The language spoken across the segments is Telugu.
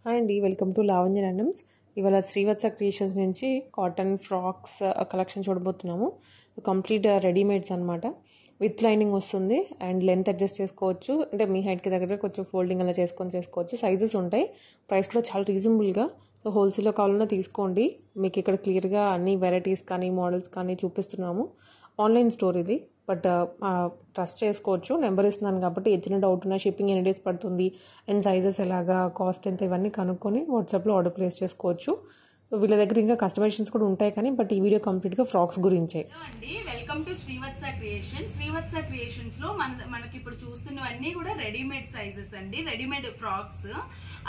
హాయ్ అండి, వెల్కమ్ టు లావణ్య ర్యాండమ్స్. ఇవాళ శ్రీవత్స క్రియేషన్స్ నుంచి కాటన్ ఫ్రాక్స్ కలెక్షన్ చూడబోతున్నాము. కంప్లీట్ రెడీమేడ్స్ అనమాట. విత్ లైనింగ్ వస్తుంది అండ్ లెంత్ అడ్జస్ట్ చేసుకోవచ్చు. అంటే మీ హైట్కి దగ్గర కొంచెం ఫోల్డింగ్ అలా చేసుకోవచ్చు. సైజెస్ ఉంటాయి. ప్రైస్ కూడా చాలా రీజనబుల్గా. సో హోల్సేల్లో కావాలన్నా తీసుకోండి. మీకు ఇక్కడ క్లియర్గా అన్ని వెరైటీస్ కానీ మోడల్స్ కానీ చూపిస్తున్నాము. ఆన్లైన్ స్టోర్ ఇది, బట్ ట్రస్ట్ చేసుకోవచ్చు. నెంబర్ ఇస్తున్నాను కాబట్టి ఏదైనా డౌట్ ఉన్నా, షిప్పింగ్ ఎన్ని డేస్ పడుతుంది అండ్ సైజెస్ ఎలాగా, కాస్ట్ ఎంత, ఇవన్నీ కనుక్కొని వాట్సాప్లో ఆర్డర్ ప్లేస్ చేసుకోవచ్చు. సో వీళ్ళ దగ్గర ఇంకా కస్టమైజేషన్స్ కూడా ఉంటాయి కానీ, బట్ ఈ వీడియో కంప్లీట్గా ఫ్రాక్స్ గురించే అండి. Welcome to Srivatsa creations. Srivatsa creations లో మనకి ఇప్పుడు చూస్తున్నవన్నీ కూడా రెడీమేడ్ సైజెస్ అండి. రెడీమేడ్ ఫ్రాక్స్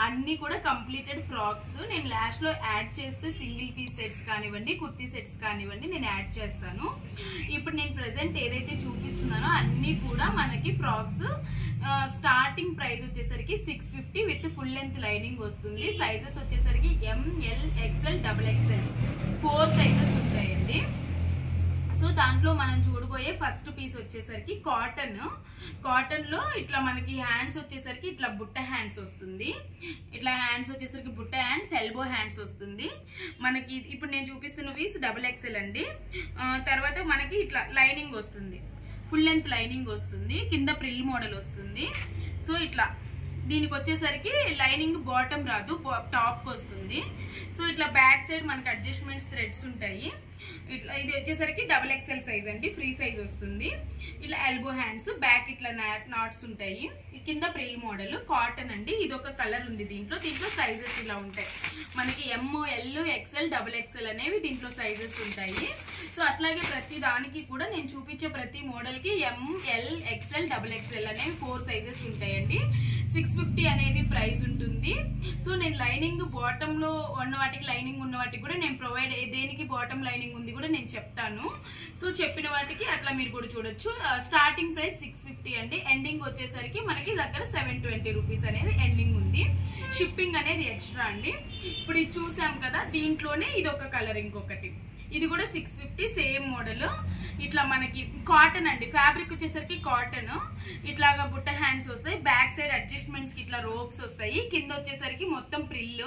అన్ని కూడా కంప్లీటెడ్ ఫ్రాక్స్. నేను లాస్ట్ లో యాడ్ చేస్తే సింగిల్ పీస్ సెట్స్ కానివ్వండి, కుర్తీ సెట్స్ కానివ్వండి, నేను యాడ్ చేస్తాను. ఇప్పుడు నేను ప్రెసెంట్ ఏదైతే చూపిస్తున్నానో అన్ని కూడా మనకి ఫ్రాక్స్ స్టార్టింగ్ ప్రైస్ వచ్చేసరికి 650 విత్ ఫుల్ లెంత్ లైనింగ్ వస్తుంది. సైజెస్ వచ్చేసరికి ML, XL, XXL 4 సైజెస్ ఉంటాయండి. సో దాంట్లో మనం చూడబోయే ఫస్ట్ పీస్ వచ్చేసరికి కాటన్ లో ఇట్లా మనకి హ్యాండ్స్ వచ్చేసరికి ఇట్లా బుట్ట హ్యాండ్స్ వస్తుంది. ఇట్లా హ్యాండ్స్ వచ్చేసరికి బుట్ట హ్యాండ్స్, ఎల్బో హ్యాండ్స్ వస్తుంది. మనకి ఇప్పుడు నేను చూపిస్తున్న పీస్ XXL అండి. తర్వాత మనకి ఇట్లా లైనింగ్ వస్తుంది, ఫుల్ లెంత్ లైనింగ్ వస్తుంది, కింద ప్రిల్ మోడల్ వస్తుంది. సో ఇట్లా దీనికి వచ్చేసరికి లైనింగ్ బాటమ్ రాదు, టాప్ వస్తుంది. సో ఇట్లా బ్యాక్ సైడ్ మనకి అడ్జస్ట్మెంట్స్ థ్రెడ్స్ ఉంటాయి. ఇట్లా ఇది వచ్చేసరికి XXL సైజ్ అండి, ఫ్రీ సైజ్ వస్తుంది. ఇట్లా ఎల్బో హ్యాండ్స్, బ్యాక్ ఇట్లా నాట్స్ ఉంటాయి. కింద ప్రిల్ మోడల్, కాటన్ అండి. ఇది ఒక కలర్ ఉంది దీంట్లో సైజెస్ ఇలా ఉంటాయి మనకి. ML, XL, XXL అనేవి దీంట్లో సైజెస్ ఉంటాయి. సో అట్లాగే ప్రతి దానికి కూడా నేను చూపించే ప్రతి మోడల్ కి ML, XL, XXL అనేవి 4 సైజెస్ ఉంటాయండి. 650 అనేది ప్రైస్ ఉంటుంది. సో నేను లైనింగ్ బాటమ్ లో ఉన్న వాటికి, లైనింగ్ ఉన్న వాటికి కూడా నేను ప్రొవైడ్, దేనికి బాటమ్ లైనింగ్ ఉంది కూడా నేను చెప్తాను. సో చెప్పిన వాటికి అట్లా మీరు కూడా చూడొచ్చు. స్టార్టింగ్ ప్రైస్ 650 అండి. ఎండింగ్ వచ్చేసరికి మనకి దగ్గర 720 రూపీస్ అనేది ఎండింగ్ ఉంది. షిప్పింగ్ అనేది ఎక్స్ట్రా అండి. ఇప్పుడు ఇది చూసాం కదా, దీంట్లోనే ఇది ఒక కలర్, ఇంకొకటి ఇది కూడా 650 సేమ్ మోడల్. ఇట్లా మనకి కాటన్ అండి. ఫ్యాబ్రిక్ వచ్చేసరికి కాటన్. ఇట్లాగా బుట్ట హ్యాండ్స్ వస్తాయి, బ్యాక్ సైడ్ అడ్జస్ట్మెంట్స్ కి ఇట్లా రోప్స్ వస్తాయి. కింద వచ్చేసరికి మొత్తం ప్రిల్,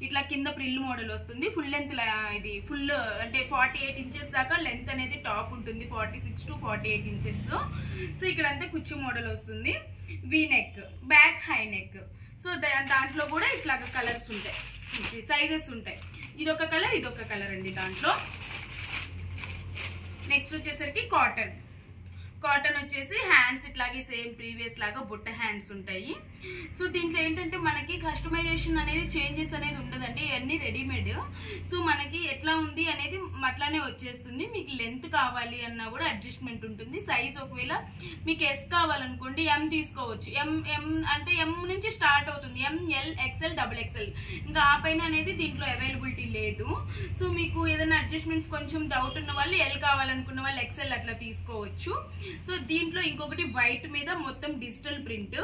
ఇట్లా కింద ప్రిల్ మోడల్ వస్తుంది. ఫుల్ లెంత్, ఇది ఫుల్ అంటే 48 ఇంచెస్ దాకా లెంత్ అనేది టాప్ ఉంటుంది, 46 to 48 ఇంచెస్. సో ఇక్కడంతా కుచ్చు మోడల్ వస్తుంది. V neck, back high neck. So దాంట్లో కూడా ఇట్లాగా కలర్స్ ఉంటాయి, సైజెస్ ఉంటాయి. ఇదొక కలర్, ఇదొక కలర్ అండి దాంట్లో. నెక్స్ట్ వచ్చేసరికి కాటన్ వచ్చేసి హ్యాండ్స్ ఇట్లాగే సేమ్ ప్రీవియస్ లాగా బుట్ట హ్యాండ్స్ ఉంటాయి. సో దీంట్లో ఏంటంటే మనకి కస్టమైజేషన్ అనేది, చేంజెస్ అనేది ఉండదండి. ఇవన్నీ రెడీమేడ్. సో మనకి ఎట్లా ఉంది అనేది అట్లానే వచ్చేస్తుంది. మీకు లెంత్ కావాలి అన్నా కూడా అడ్జస్ట్మెంట్ ఉంటుంది. సైజ్ ఒకవేళ మీకు S కావాలనుకోండి M తీసుకోవచ్చు. M అంటే M నుంచి స్టార్ట్ అవుతుంది. ML, XL, XXL. ఇంకా ఆ పైన అనేది దీంట్లో అవైలబిలిటీ లేదు. సో మీకు ఏదైనా అడ్జస్ట్మెంట్స్ కొంచెం డౌట్ ఉన్న వాళ్ళు, L కావాలనుకున్న వాళ్ళు XL అట్లా తీసుకోవచ్చు. సో దీంట్లో ఇంకొకటి వైట్ మీద మొత్తం డిజిటల్ ప్రింట్,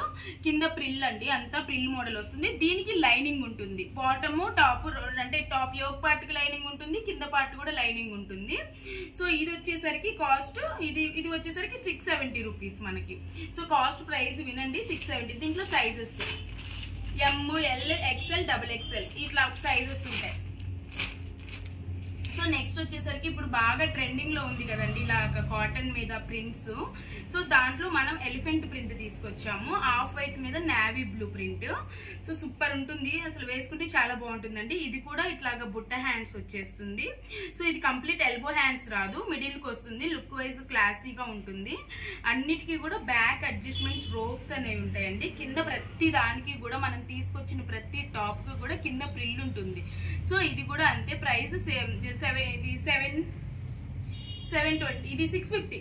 కింద ప్రిల్ అండి, అంతా ప్రిల్ మోడల్ వస్తుంది. దీనికి లైనింగ్ ఉంటుంది. బాటమ్, టాప్, అంటే టాప్ యోక్ పార్ట్ కి లైనింగ్ ఉంటుంది, కింద పార్ట్ కూడా లైనింగ్ ఉంటుంది. సో ఇది వచ్చేసరికి కాస్ట్, ఇది వచ్చేసరికి 670 రూపీస్ మనకి. సో కాస్ట్ ప్రైస్ వినండి, 670. దీంట్లో సైజెస్ ML, XL, XXL ఇట్లా సైజెస్ ఉంటాయి. సో నెక్స్ట్ వచ్చేసరికి ఇప్పుడు బాగా ట్రెండింగ్ లో ఉంది కదండి ఇలా కాటన్ మీద ప్రింట్స్. సో దాంట్లో మనం ఎలిఫెంట్ ప్రింట్ తీసుకొచ్చాము, ఆఫ్ వైట్ మీద navy blue print. So super ఉంటుంది, అసలు వేసుకుంటే చాలా బాగుంటుందండి. ఇది కూడా ఇట్లాగా బుట్ట హ్యాండ్స్ వచ్చేస్తుంది. సో ఇది కంప్లీట్ ఎల్బో హ్యాండ్స్ రాదు, మిడిల్ కి వస్తుంది. లుక్ వైజ్ క్లాసీగా ఉంటుంది. అన్నిటికీ కూడా బ్యాక్ అడ్జస్ట్మెంట్స్, రోప్స్ అనేవి ఉంటాయండి. కింద ప్రతి దానికి కూడా మనం తీసుకొచ్చిన ప్రతి టాప్ కి కూడా కింద ప్రిల్ ఉంటుంది. సో ఇది కూడా అంతే. ప్రైస్ సేమ్, ఇది 720, ఇది 650,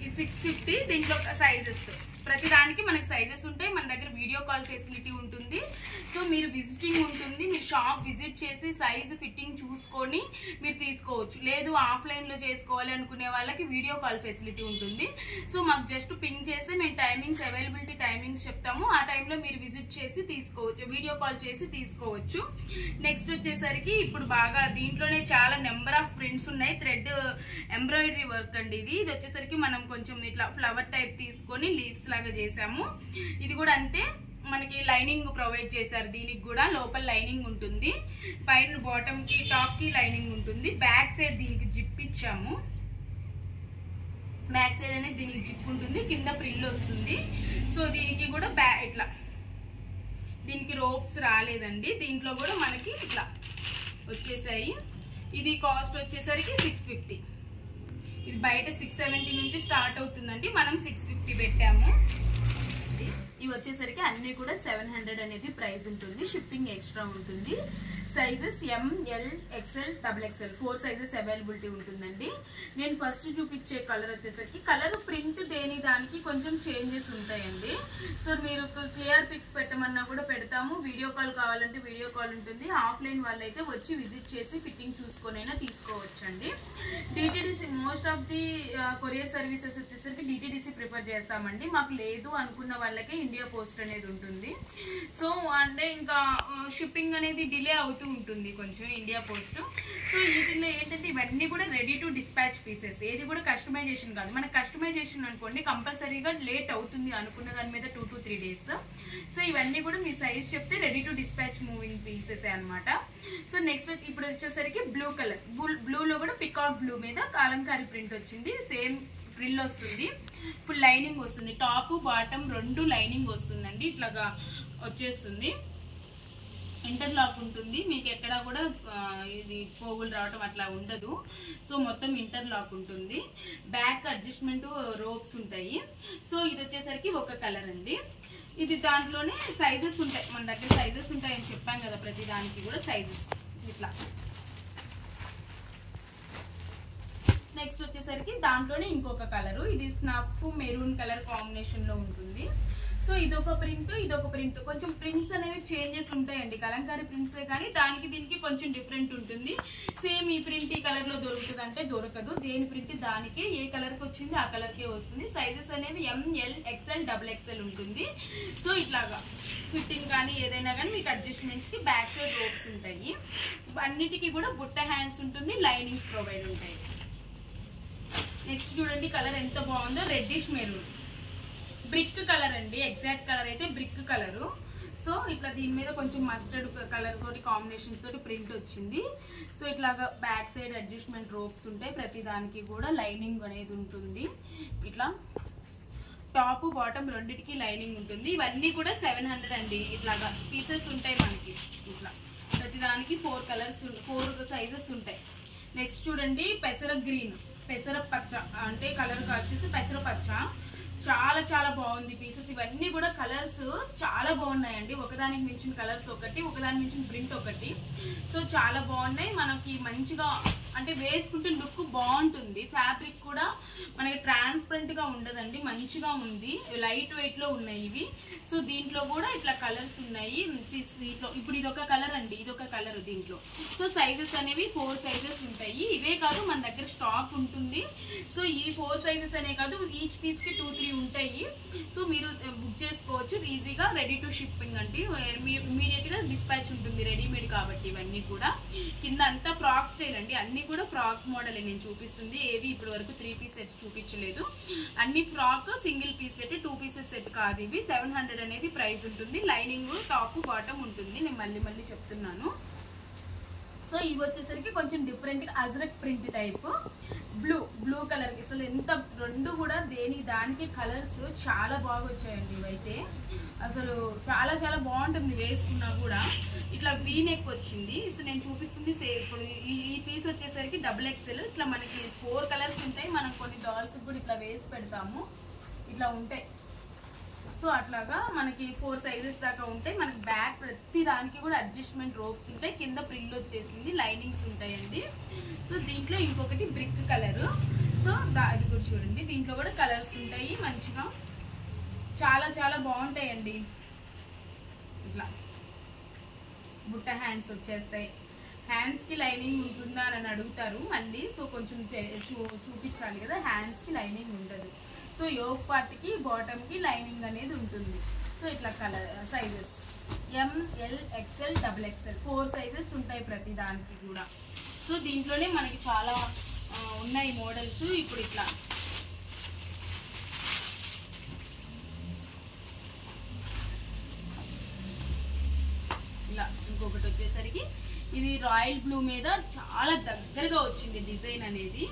ఇది 650. దీంట్లో సైజెస్ ప్రతి దానికి మనకి సైజెస్ ఉంటాయి. మన దగ్గర వీడియో కాల్ ఫెసిలిటీ ఉంటుంది. సో మీరు విజిటింగ్ ఉంటుంది, మీరు షాప్ విజిట్ చేసి సైజు ఫిట్టింగ్ చూసుకొని మీరు తీసుకోవచ్చు. లేదు ఆఫ్లైన్ లో చేసుకోవాలి అనుకునే వాళ్ళకి వీడియో కాల్ ఫెసిలిటీ ఉంటుంది. సో మాకు జస్ట్ పింగ్ చేస్తే మేము టైమింగ్స్, అవైలబిలిటీ టైమింగ్స్ చెప్తాము. ఆ టైంలో మీరు విజిట్ చేసి తీసుకోవచ్చు, వీడియో కాల్ చేసి తీసుకోవచ్చు. నెక్స్ట్ వచ్చేసరికి ఇప్పుడు బాగా దీంట్లోనే చాలా నెంబర్ ఆఫ్ ప్రింట్స్ ఉన్నాయి. థ్రెడ్ ఎంబ్రాయిడరీ వర్క్ అండి ఇది. ఇది వచ్చేసరికి మనం కొంచెం ఇట్లా ఫ్లవర్ టైప్ తీసుకొని లీవ్స్ లాగా చేసాము. ఇది కూడా అంతే, మనకి లైనింగ్ ప్రొవైడ్ చేశారు, దీనికి కూడా లోపల లైనింగ్ ఉంటుంది, పైన బాటమ్ కి టాప్ కి లైనింగ్ ఉంటుంది, బ్యాక్ సైడ్ దీనికి జిప్ ఇచ్చాము, బ్యాక్ సైడ్ అనేది దీనికి జిప్ ఉంటుంది, కింద ప్రిల్ వస్తుంది. సో దీనికి కూడా ఇట్లా దీనికి రోప్స్ రాలేదండి, దీంట్లో కూడా మనకి ఇట్లా వచ్చేసాయి. ఇది కాస్ట్ వచ్చేసరికి 650. ఇది బయట 670 నుంచి స్టార్ట్ అవుతుందండి, మనం 650 పెట్టాము. ఇవి వచ్చేసరికి అన్ని కూడా 700 అనేది ప్రైస్ ఉంటుంది, షిప్పింగ్ ఎక్స్ట్రా ఉంటుంది. Sizes ML XL XXL 4 sizes availability ఉంటుందండి. నేను ఫస్ట్ చూపించే కలర్ వచ్చేసరికి కలర్ ప్రింట్ దేని దానికి కొంచెం చేంజెస్ ఉంటాయండి. సో మీరు క్లియర్ పిక్స్ పెట్టమన్నా కూడా పెడతాము, వీడియో కాల్ కావాలంటే వీడియో కాల్ ఉంటుంది, ఆఫ్లైన్ వాళ్ళైతే వచ్చి విజిట్ చేసి ఫిట్టింగ్ చూసుకొనైనా తీసుకోవచ్చండి. DTDC most of the courier services వచ్చేసరికి డిటిడిసి ప్రిఫర్ చేస్తామండి, మాకు లేదు అనుకున్న వాళ్ళకే ఇండియా పోస్ట్ అనేది ఉంటుంది. సో అంటే ఇంకా షిప్పింగ్ అనేది డిలే అవుతుంది ఉంటుంది కొంచెం ఇండియా పోస్ట్. సో వీటిలో ఏంటంటే ఇవన్నీ కూడా రెడీ టు డిస్పాచ్ పీసెస్, ఏది కూడా కస్టమైజేషన్ కాదు. మన కస్టమైజేషన్ అనుకోండి కంపల్సరీగా లేట్ అవుతుంది అనుకున్న దాని మీద 2 to 3 days. సో ఇవన్నీ కూడా మీ సైజ్ చెప్తే ready to dispatch moving pieces అనమాట. సో నెక్స్ట్ ఇప్పుడు వచ్చేసరికి బ్లూ కలర్, బ్లూలో కూడా పికాక్ బ్లూ మీద కలంకారీ ప్రింట్ వచ్చింది, సేమ్ ప్రిల్ వస్తుంది, ఫుల్ లైనింగ్ వస్తుంది, టాప్ బాటమ్ 2 లైనింగ్ వస్తుందండి, ఇట్లాగా వచ్చేస్తుంది, ఇంటర్లాక్ ఉంటుంది, మీకు ఎక్కడా కూడా ఇది పోగులు రావటం అట్లా ఉండదు. సో మొత్తం ఇంటర్లాక్ ఉంటుంది, బ్యాక్ అడ్జస్ట్మెంట్ రోప్స్ ఉంటాయి. సో ఇది వచ్చేసరికి ఒక కలర్ అండి, ఇది దాంట్లోనే సైజెస్ ఉంటాయి, మన దగ్గర సైజెస్ ఉంటాయని చెప్పాం కదా, ప్రతి దానికి కూడా సైజెస్ ఇట్లా. నెక్స్ట్ వచ్చేసరికి దాంట్లోనే ఇంకొక కలరు, ఇది స్నఫ్ మెరూన్ కలర్ కాంబినేషన్ లో ఉంటుంది. సో ఇదొక ప్రింట్, ఇదొక ప్రింట్, కొంచెం ప్రింట్స్ అనేవి చేంజెస్ ఉంటాయండి, కలంకారీ ప్రింట్సే కానీ దానికి దీనికి కొంచెం డిఫరెంట్ ఉంటుంది. సేమ్ ఈ ప్రింట్ ఈ కలర్ లో దొరుకుతుంది అంటే దొరకదు, దేని ప్రింట్ దానికి, ఏ కలర్ కి వచ్చింది ఆ కలర్ కే వస్తుంది. సైజెస్ అనేవి ML XL XXL ఉంటుంది. సో ఇట్లాగా ఫిట్టింగ్ కానీ ఏదైనా కానీ మీకు అడ్జస్ట్మెంట్స్ కి బ్యాక్ సైడ్ రోప్స్ ఉంటాయి, అన్నిటికీ కూడా బుట్ట హ్యాండ్స్ ఉంటుంది, లైనింగ్స్ ప్రొవైడ్ ఉంటాయి. నెక్స్ట్ చూడండి కలర్ ఎంత బాగుందో, రెడ్డిష్ మెరూన్ బ్రిక్ కలర్ అండి, ఎగ్జాక్ట్ కలర్ అయితే బ్రిక్ కలరు. సో ఇట్లా దీని మీద కొంచెం మస్టర్డ్ కలర్ తోటి కాంబినేషన్స్ తోటి ప్రింట్ వచ్చింది. సో ఇట్లాగా బ్యాక్ సైడ్ అడ్జస్ట్మెంట్ రోప్స్ ఉంటాయి, ప్రతి దానికి కూడా లైనింగ్ అనేది ఉంటుంది, ఇట్లా టాప్ బాటమ్ రెండిటికి లైనింగ్ ఉంటుంది. ఇవన్నీ కూడా 700 అండి, ఇట్లాగా పీసెస్ ఉంటాయి మనకి, ఇట్లా ప్రతి దానికి 4 సైజెస్ ఉంటాయి. నెక్స్ట్ చూడండి పెసర గ్రీన్, పెసర పచ్చ అంటే కలర్ వచ్చేసి పెసర పచ్చ, చాలా చాలా బాగుంది పీసెస్. ఇవన్నీ కూడా కలర్స్ చాలా బాగున్నాయండి, ఒకదానికి మించిన కలర్స్ ఒకటి, ఒకదానికి మించిన ప్రింట్ ఒకటి. సో చాలా బాగున్నాయి, మనకి మంచిగా అంటే వేసుకుంటే లుక్ బాగుంటుంది, ఫ్యాబ్రిక్ కూడా మనకి ట్రాన్స్పరెంట్ గా ఉండదండి, మంచిగా ఉంది, లైట్ వెయిట్ లో ఉన్నాయి ఇవి. సో దీంట్లో కూడా ఇట్లా కలర్స్ ఉన్నాయి, దీంట్లో ఇప్పుడు ఇదొక కలర్ అండి, ఇదొక కలర్ దీంట్లో. సో సైజెస్ అనేవి 4 సైజెస్ ఉంటాయి, ఇవే కాదు మన దగ్గర స్టాక్ ఉంటుంది. సో ఈ 4 సైజెస్ అనే కాదు, ఈచ్ పీస్ కి 2-3 ఉంటాయి. సో మీరు బుక్ చేసుకోవచ్చు ఈజీగా, రెడీ టు షిప్పింగ్ అంటే ఇమీడియట్ గా డిస్పాచ్ ఉంటుంది, రెడీమేడ్ కాబట్టి. ఇవన్నీ కూడా కింద అంతా ఫ్రాక్ స్టైల్ అండి, అన్ని కూడా ఫ్రాక్ మోడల్ నేను చూపిస్తుంది, ఏవి ఇప్పటి వరకు 3 పీస్ సెట్స్ చూపించలేదు, అన్ని frock single piece set, 2 pieces set కాదు ఇవి. 700 అనేది ప్రైస్ ఉంటుంది, లైనింగ్ టాప్ బాటమ్ ఉంటుంది, నేను మళ్ళీ చెప్తున్నాను. సో ఇవి వచ్చేసరికి కొంచెం different Ajrak print type, blue colour, అసలు ఎంత 2 కూడా దేని దానికి కలర్స్ చాలా బాగా వచ్చాయండి. ఇవైతే అసలు చాలా చాలా బాగుంటుంది, వేసుకున్నా కూడా. ఇట్లా వీ నెక్ వచ్చింది, సో నేను చూపిస్తుంది ఇప్పుడు ఈ పీస్ వచ్చేసరికి XXL. ఇట్లా మనకి 4 కలర్స్ ఉంటాయి, మనం కొన్ని డాల్స్ కూడా ఇట్లా వేసి పెడతాము, ఇట్లా ఉంటాయి. సో అట్లాగా మనకి 4 సైజెస్ దాకా ఉంటాయి. మనకి బ్యాక్ ప్రతి దానికి కూడా అడ్జస్ట్మెంట్ రోప్స్ ఉంటాయి, కింద ప్రిల్ వచ్చేసింది, లైనింగ్స్ ఉంటాయండి. సో దీంట్లో ఇంకొకటి బ్రిక్ కలర్, సో అది కూడా చూడండి, దీంట్లో కూడా కలర్స్ ఉంటాయి మంచిగా, చాలా చాలా బాగుంటాయండి. ఇట్లా బుట్ట హ్యాండ్స్ వచ్చేస్తాయి, హ్యాండ్స్ కి లైనింగ్ ఉంటుందా అని అడుగుతారు మళ్ళీ. సో కొంచెం చూపించాలి కదా, హ్యాండ్స్ కి లైనింగ్ ఉండదు. సో యోక్ పార్ట్ కి బాటమ్ కి లైనింగ్ అనేది ఉంటుంది. సో ఇట్లా colour sizes ML XL XXL 4 sizes ఉంటాయి ప్రతి దానికి కూడా. సో దీంట్లోనే మనకి చాలా ఉన్నాయి మోడల్స్. ఇప్పుడు ఇట్లా ఇలా ఇంకొకటి వచ్చేసరికి ఇది రాయల్ బ్లూ మీద చాలా దగ్గరగా వచ్చింది డిజైన్ అనేది.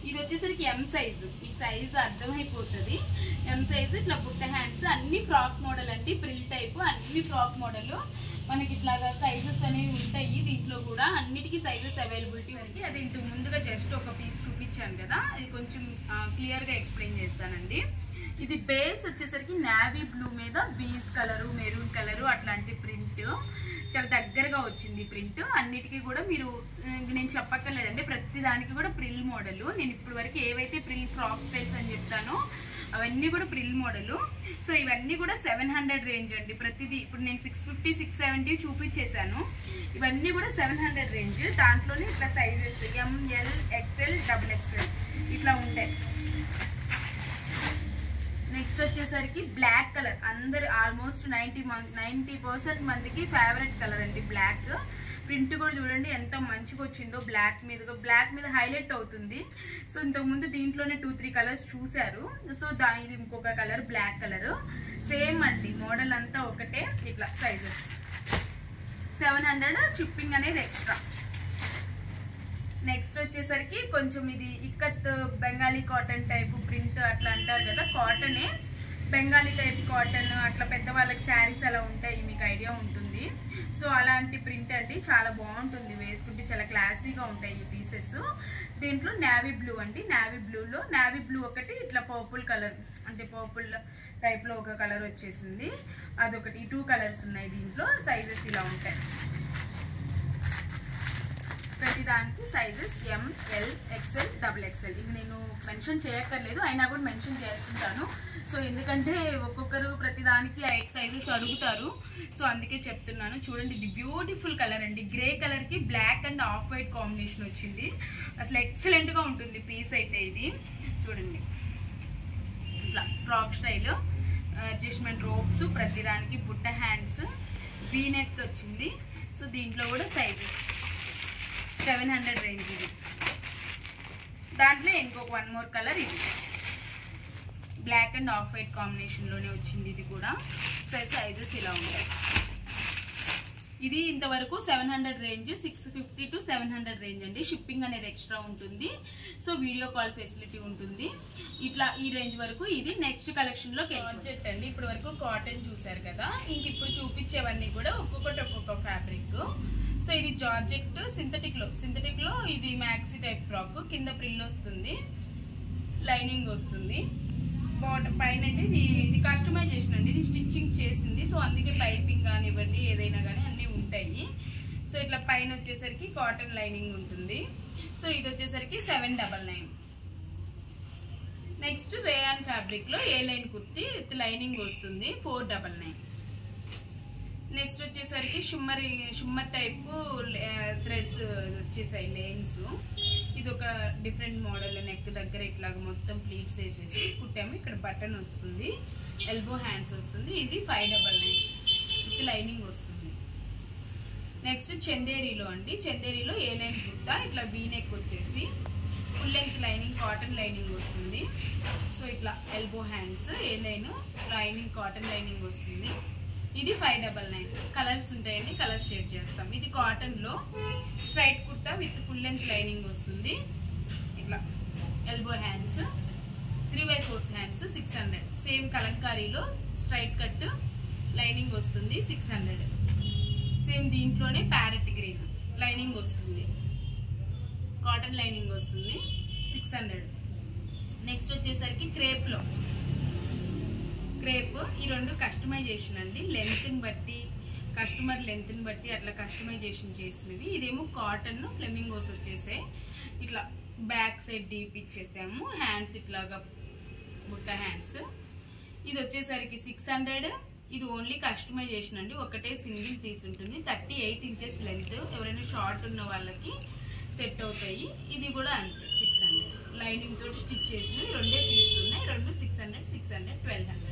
ఇది వచ్చేసరికి ఎం సైజు, ఈ సైజు అర్థమైపోతుంది. ఎం సైజు ఇట్లా బుట్ట హ్యాండ్స్, అన్ని ఫ్రాక్ మోడల్ అండి, ప్రిల్ టైప్ అన్ని ఫ్రాక్ మోడల్. మనకి ఇట్లాగా సైజెస్ అనేవి ఉంటాయి దీంట్లో కూడా, అన్నిటికీ సైజెస్ అవైలబిలిటీ ఉంది. అది ఇంతకు ముందుగా జస్ట్ ఒక పీస్ చూపించాను కదా, ఇది కొంచెం క్లియర్గా ఎక్స్ప్లెయిన్ చేస్తానండి. ఇది బేస్ వచ్చేసరికి నావీ బ్లూ మీద బీస్ కలరు, మెరూన్ కలరు అట్లాంటి ప్రింట్, చాలా దగ్గరగా వచ్చింది ప్రింట్. అన్నిటికీ కూడా మీరు నేను చెప్పక్కర్లేదండి, ప్రతి దానికి కూడా ప్రిల్ మోడల్. నేను ఇప్పటి వరకు ఏవైతే ప్రిల్ ఫ్రాక్ స్టైల్స్ అని చెప్తానో అవన్నీ కూడా ప్రిల్ మోడల్. సో ఇవన్నీ కూడా 700 రేంజ్ అండి ప్రతిదీ. ఇప్పుడు నేను 650, 670 చూపించేశాను, ఇవన్నీ కూడా 700 రేంజ్. దాంట్లోనే ఇట్లా సైజెస్ ML, XL, XXL ఇట్లా ఉంటాయి. నెక్స్ట్ వచ్చేసరికి బ్లాక్ కలర్, అందరు ఆల్మోస్ట్ 90% మందికి ఫేవరెట్ కలర్ అండి బ్లాక్. ప్రింట్ కూడా చూడండి ఎంత మంచిగా వచ్చిందో, బ్లాక్ మీద హైలైట్ అవుతుంది. సో ఇంతకుముందు దీంట్లోనే 2-3 కలర్స్ చూశారు. సో ఇది ఇంకొక కలర్, బ్లాక్ కలర్. సేమ్ అండి, మోడల్ అంతా ఒకటే. ఇట్లా సైజెస్ 700, షిప్పింగ్ అనేది ఎక్స్ట్రా. నెక్స్ట్ వచ్చేసరికి కొంచెం ఇది ikat Bengali cotton type print అట్లా అంటారు కదా, కాటనే బెంగాలీ టైప్ కాటన్, అట్లా పెద్దవాళ్ళకి శారీస్ అలా ఉంటాయి, మీకు ఐడియా ఉంటుంది. సో అలాంటి ప్రింట్ అండి, చాలా బాగుంటుంది, వేసుకుంటే చాలా క్లాసీగా ఉంటాయి ఈ పీసెస్. దీంట్లో నావీ బ్లూ అండి, నావీ బ్లూలో నావీ బ్లూ ఒకటి, ఇట్లా పర్పుల్ కలర్ అంటే పర్పుల్ టైప్లో ఒక కలర్ వచ్చేసింది, అదొకటి. 2 కలర్స్ ఉన్నాయి దీంట్లో. సైజెస్ ఇలా ఉంటాయి, ప్రతిదానికి సైజెస్ ML, XL, XXL. ఇది నేను మెన్షన్ చేయక్కర్లేదు, అయినా కూడా మెన్షన్ చేస్తుంటాను. సో ఎందుకంటే ఒక్కొక్కరు ప్రతిదానికి 8 సైజెస్ అడుగుతారు, సో అందుకే చెప్తున్నాను. చూడండి ఇది బ్యూటిఫుల్ కలర్ అండి, గ్రే కలర్కి black and off white combination వచ్చింది. అసలు ఎక్సలెంట్గా ఉంటుంది పీస్ అయితే. ఇది చూడండి ఇట్లా ఫ్రాక్ స్టైల్, అడ్జస్ట్మెంట్ రోప్స్, ప్రతిదానికి బుట్ట హ్యాండ్స్, వీ నెక్ వచ్చింది. సో దీంట్లో కూడా సైజెస్ 700 రేంజ్. ఇది దాంట్లో ఇంకొక 1 మోర్ కలర్, ఇది బ్లాక్ అండ్ ఆఫ్ వైట్ కాంబినేషన్లోనే వచ్చింది. ఇది కూడా సైజెస్ ఇలా ఉంటాయి. ఇది ఇంతవరకు 700 రేంజ్, 650 to 700 రేంజ్ అండి. షిప్పింగ్ అనేది ఎక్స్ట్రా ఉంటుంది. సో వీడియో కాల్ ఫెసిలిటీ ఉంటుంది. ఇట్లా ఈ రేంజ్ వరకు. ఇది నెక్స్ట్ కలెక్షన్లో జార్జెట్ అండి. ఇప్పటి వరకు కాటన్ చూసారు కదా, ఇంక ఇప్పుడు చూపించేవన్నీ కూడా ఒక్కొక్కటి ఒక్కొక్క ఫ్యాబ్రిక్. సో ఇది జార్జెట్ సింథటిక్ లో ఇది మ్యాక్సీ టైప్ ఫ్రాక్, కింద ప్రిల్ వస్తుంది, లైనింగ్ వస్తుంది. బాటమ్ పైన అయితే ఇది కస్టమైజేషన్ అండి, ఇది స్టిచ్చింగ్ చేసింది. సో అందుకే పైపింగ్ కానివ్వండి ఏదైనా కానీ అన్నీ ఉంటాయి. సో ఇట్లా పైన వచ్చేసరికి కాటన్ లైనింగ్ ఉంటుంది. సో ఇది వచ్చేసరికి 799. నెక్స్ట్ రేయాన్ ఫ్యాబ్రిక్ లో ఏ లైన్ కుర్తి విత్ లైనింగ్ వస్తుంది, 499. నెక్స్ట్ వచ్చేసరికి షిమ్మర్ టైప్ థ్రెడ్స్ వచ్చేసాయి లైన్స్. ఇది ఒక డిఫరెంట్ మోడల్, నెక్ దగ్గర ఇట్లా మొత్తం ప్లీట్స్ వేసేసి కుట్టాము. ఇక్కడ బటన్ వస్తుంది, ఎల్బో హ్యాండ్స్ వస్తుంది. ఇది 599 విత్ లైనింగ్ వస్తుంది. నెక్స్ట్ చందేరీలో అండి, చందేరీలో ఏ లైన్ కుర్తా, ఇట్లా వీ నెక్ వచ్చేసి full length lining, cotton lining వస్తుంది. సో ఇట్లా ఎల్బో హ్యాండ్స్, ఏ లైన్ లైనింగ్, కాటన్ లైనింగ్ వస్తుంది. ఇది 599. కలర్స్ ఉంటాయండి, కలర్ షేర్ చేస్తాం. ఇది కాటన్ లో straight kurta with full length lining వస్తుంది. ఇట్లా ఎల్బో హ్యాండ్స్, 3/4 హ్యాండ్స్, 600. సేమ్ కలంకారీలో స్ట్రైట్ కట్ లైనింగ్ వస్తుంది, 600. సేమ్ దీంట్లోనే ప్యారెట్ గ్రీన్ లైనింగ్ వస్తుంది, కాటన్ లైనింగ్ వస్తుంది, 600. నెక్స్ట్ వచ్చేసరికి క్రేప్ ఈ 2 కస్టమైజేషన్ అండి, లెంత్ని బట్టి కస్టమర్ లెంత్ని బట్టి అట్లా కస్టమైజేషన్ చేసినవి. ఇదేమో కాటన్ ఫ్లెమింగోస్ వచ్చేసాయి, ఇట్లా బ్యాక్ సైడ్ డీప్ ఇచ్చేసాము. హ్యాండ్స్ ఇట్లాగా బుట్ట హ్యాండ్స్. ఇది వచ్చేసరికి 600. ఇది ఓన్లీ కస్టమైజేషన్ అండి, ఒకటే సింగిల్ పీస్ ఉంటుంది, 38 ఇంచెస్ లెంత్. ఎవరైనా షార్ట్ ఉన్న వాళ్ళకి సెట్ అవుతాయి. ఇది కూడా అంతే 600. లైనింగ్ తోటి స్టిచ్ చేసినవి 2 పీసులు ఉన్నాయి, 2 600, 1200.